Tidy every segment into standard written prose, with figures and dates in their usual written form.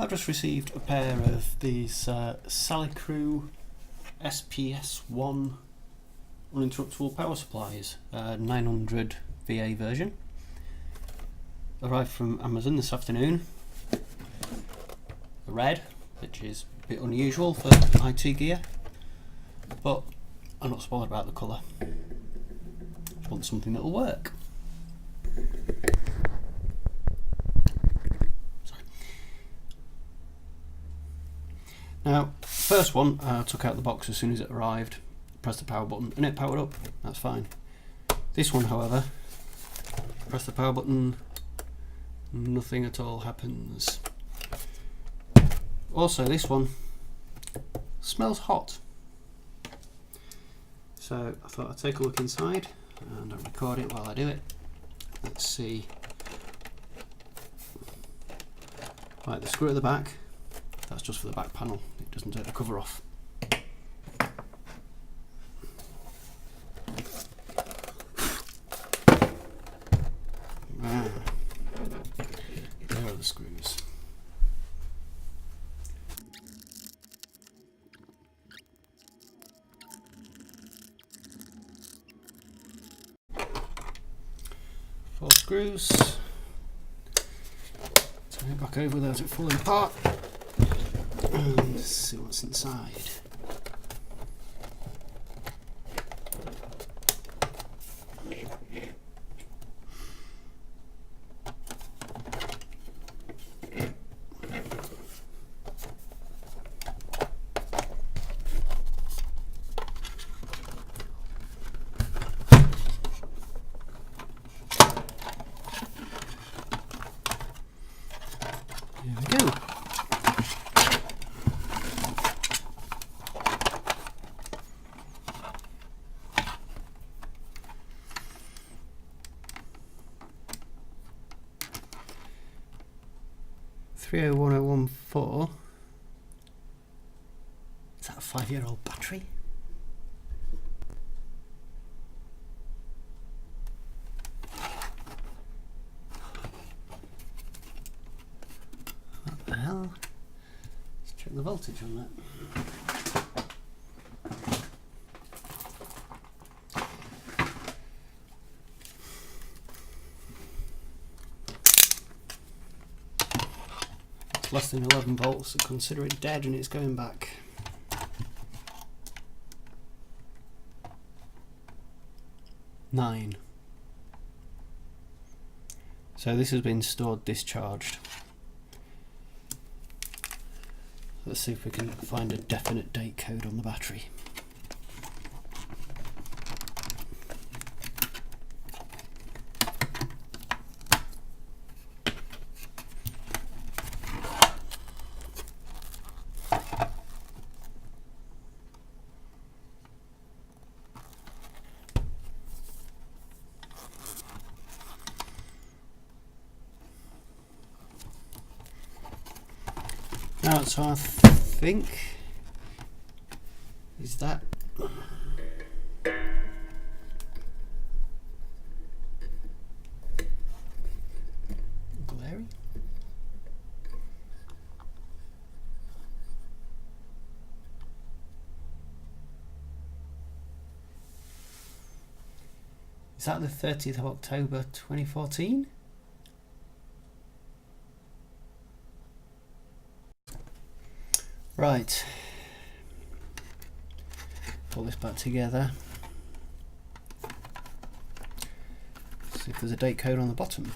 I've just received a pair of these Salicru SPS 1 uninterruptible power supplies, 900 VA version. Arrived from Amazon this afternoon. Red, which is a bit unusual for IT gear, but I'm not spoiled about the colour. Just want something that'll work. Now, first one I took out the box as soon as it arrived, pressed the power button and it powered up, that's fine. This one, however, press the power button, nothing at all happens. Also, this one smells hot. So I thought I'd take a look inside and I'll record it while I do it. Let's see. Right, the screw at the back, that's just for the back panel, it doesn't take the cover off. There are the screws. Four screws. Turn it back over without it falling apart. And see what's inside. Here we go. .301.014. Is that a 5-year-old battery? What the hell? Let's check the voltage on that. It's less than 11 volts, so consider it dead and it's going back. Nine. So this has been stored discharged. Let's see if we can find a definite date code on the battery. Now, so I think is that glary? Is that the 30th of October 2014? Right, pull this back together, see if there's a date code on the bottom.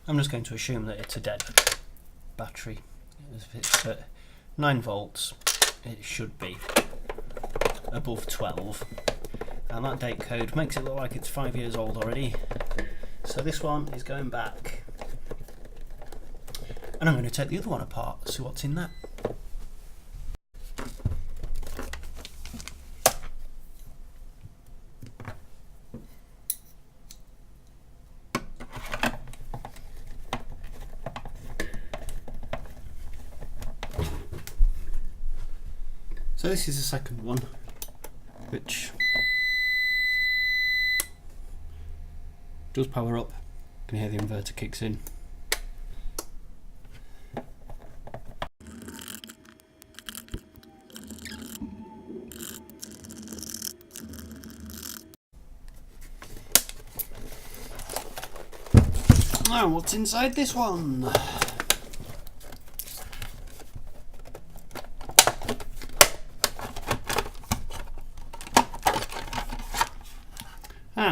I'm just going to assume that it's a dead battery. If it's at 9 volts, it should be above 12. And that date code makes it look like it's 5 years old already. So this one is going back. And I'm going to take the other one apart, see what's in that. So this is the second one, which does power up. You can hear the inverter kicks in. Now what's inside this one?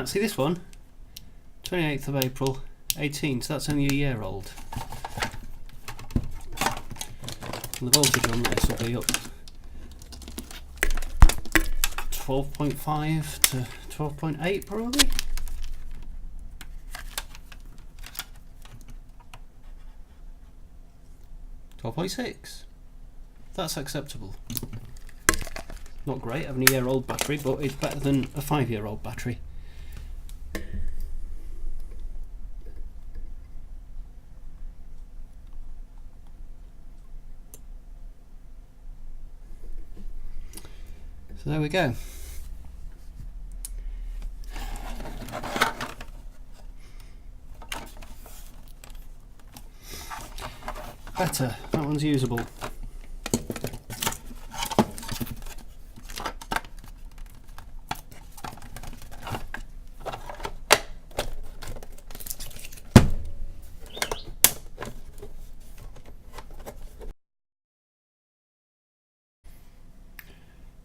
See this one, 28th of April 18, so that's only a year old. And the voltage on this will be up 12.5 to 12.8 probably. .6. That's acceptable. Not great having a year-old battery, but it's better than a 5-year-old battery. So there we go. Better, that one's usable.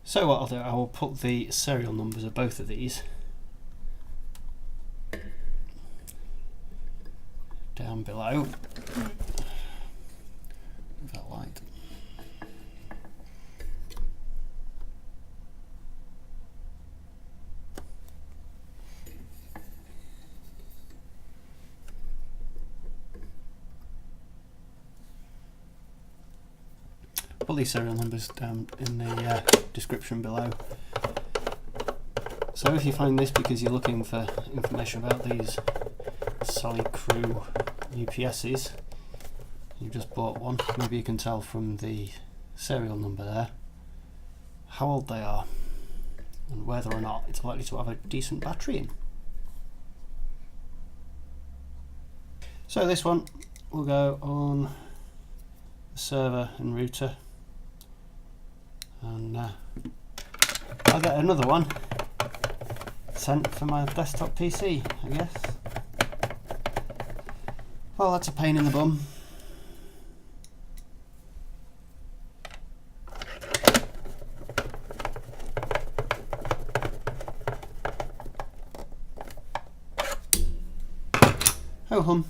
So what I'll do, I will put the serial numbers of both of these down below. That light. Put these serial numbers down in the description below. So if you find this because you're looking for information about these Salicru UPSs, you just bought one, maybe you can tell from the serial number there how old they are and whether or not it's likely to have a decent battery in. So this one will go on the server and router, and I'll get another one sent for my desktop PC, I guess. Well, that's a pain in the bum. Oh hum.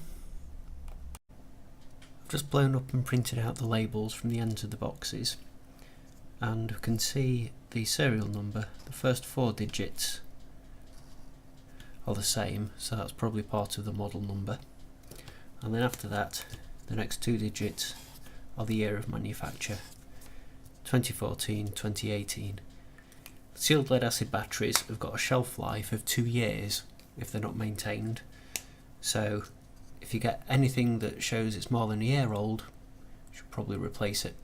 I've just blown up and printed out the labels from the ends of the boxes, and we can see the serial number. The first 4 digits are the same, so that's probably part of the model number, and then after that the next 2 digits are the year of manufacture, 2014, 2018. Sealed lead acid batteries have got a shelf life of 2 years if they're not maintained, so if you get anything that shows it's more than a year old, you should probably replace it.